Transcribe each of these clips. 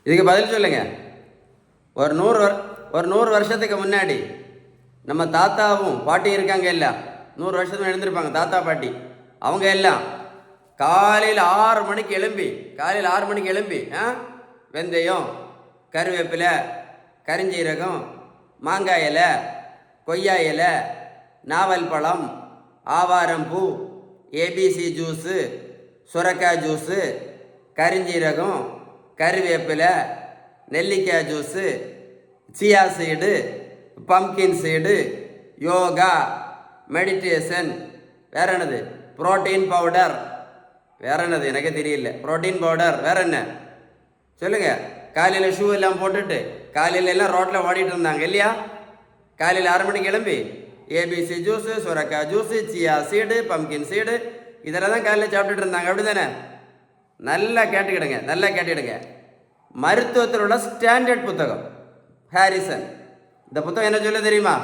இதுக்கு பதில் சொல்லுங்க. ஒரு 100 வருஷத்துக்கு முன்னாடி நம்ம தாத்தாவும் பாட்டி இருக்காங்க எல்லாம் 100 வருஷத்துக்கு எழுந்திருப்பாங்க தாத்தா பாட்டி. அவங்க எல்லாம் காலையில் 6 மணிக்கு எழும்பி வெந்தயம், கருவேப்பிலை, கரிஞ்சீரகம், மாங்காய் இலை, கொய்யா இலை, நாவல் பழம், ஆவாரம்பூ, ஏபிசி ஜூஸு, சுரக்காய் ஜூஸு, கரிஞ்சீரகம், கருவேப்பிலை, நெல்லிக்காய் juice, chia seed, pumpkin seed, yoga, meditation, வேற என்னது, புரோட்டீன் பவுடர், வேற என்னது எனக்கு தெரியல, புரோட்டீன் பவுடர், வேற என்ன சொல்லுங்க. காலையில் ஷூ எல்லாம் போட்டுட்டு காலையில எல்லாம் ரோட்டில் ஓடிட்டு இருந்தாங்க இல்லையா? காலையில் 6 மணிக்கு கிளம்பி ஏபிசி ஜூஸு, சுரக்காய் juice, chia seed, pumpkin seed இதெல்லாம் தான் காலையில் சாப்பிட்டுட்டு இருந்தாங்க. அப்படி தானே? நல்லா கேட்டுக்கிடுங்க. மருத்துவத்தில் உள்ள ஸ்டாண்டர்ட் புத்தகம் ஹாரிசன். இந்த புத்தகம் என்ன சொல்ல தெரியுமா?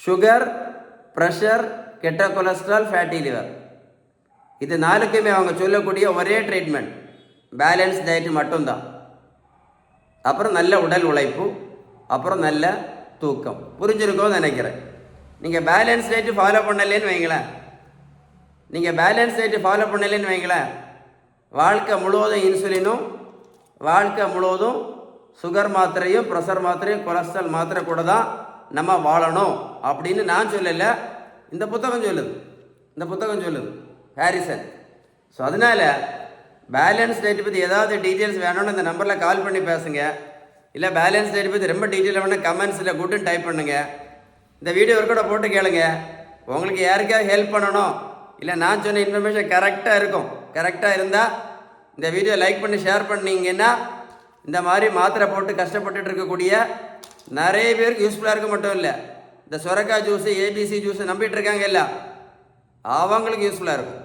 சுகர், ப்ரெஷர், கெட்ட கொலஸ்ட்ரால், ஃபேட்டி லிவர், இது 4க்குமே அவங்க சொல்லக்கூடிய ஒரே ட்ரீட்மெண்ட் பேலன்ஸ் டயட்டு மட்டும்தான். அப்புறம் நல்ல உடல் உழைப்பு, அப்புறம் நல்ல தூக்கம். புரிஞ்சிருக்கோன்னு நினைக்கிறேன். நீங்கள் பேலன்ஸ் டயட்டு ஃபாலோ பண்ணலேன்னு வைங்களேன், வாழ்க்கை முழுவதும் இன்சுலினும், வாழ்க்கை முழுவதும் சுகர் மாத்திரையும், ப்ரெஷர் மாத்திரையும், கொலஸ்ட்ரால் மாத்திரை கூட தான் நம்ம வாழணும் அப்படின்னு நான் சொல்லலை, இந்த புத்தகம் சொல்லுது ஹாரிசன். ஸோ அதனால் பேலன்ஸ் டயட் பற்றி ஏதாவது டீட்டெயில்ஸ் வேணும்னு இந்த நம்பரில் கால் பண்ணி பேசுங்க. இல்லை பேலன்ஸ் டயட் பற்றி ரொம்ப டீட்டெயிலாக வேணும் கமெண்ட்ஸில் குட்டுன்னு டைப் பண்ணுங்கள். இந்த வீடியோ கூட போட்டு கேளுங்க. உங்களுக்கு யாருக்காவது ஹெல்ப் பண்ணணும், இல்லை நான் சொன்ன இன்ஃபர்மேஷன் கரெக்டாக இருந்தால் இந்த வீடியோ லைக் பண்ணி ஷேர் பண்ணிங்கன்னா இந்த மாதிரி மாத்திரை போட்டு கஷ்டப்பட்டுட்டு இருக்கக்கூடிய நிறைய பேருக்கு யூஸ்ஃபுல்லாக இருக்க மட்டும் இல்லை, இந்த சுரக்காய் ஜூஸு, ஏபிசி ஜூஸு நம்பிட்டு இருக்காங்க இல்லை, அவங்களுக்கு யூஸ்ஃபுல்லாக இருக்கும்.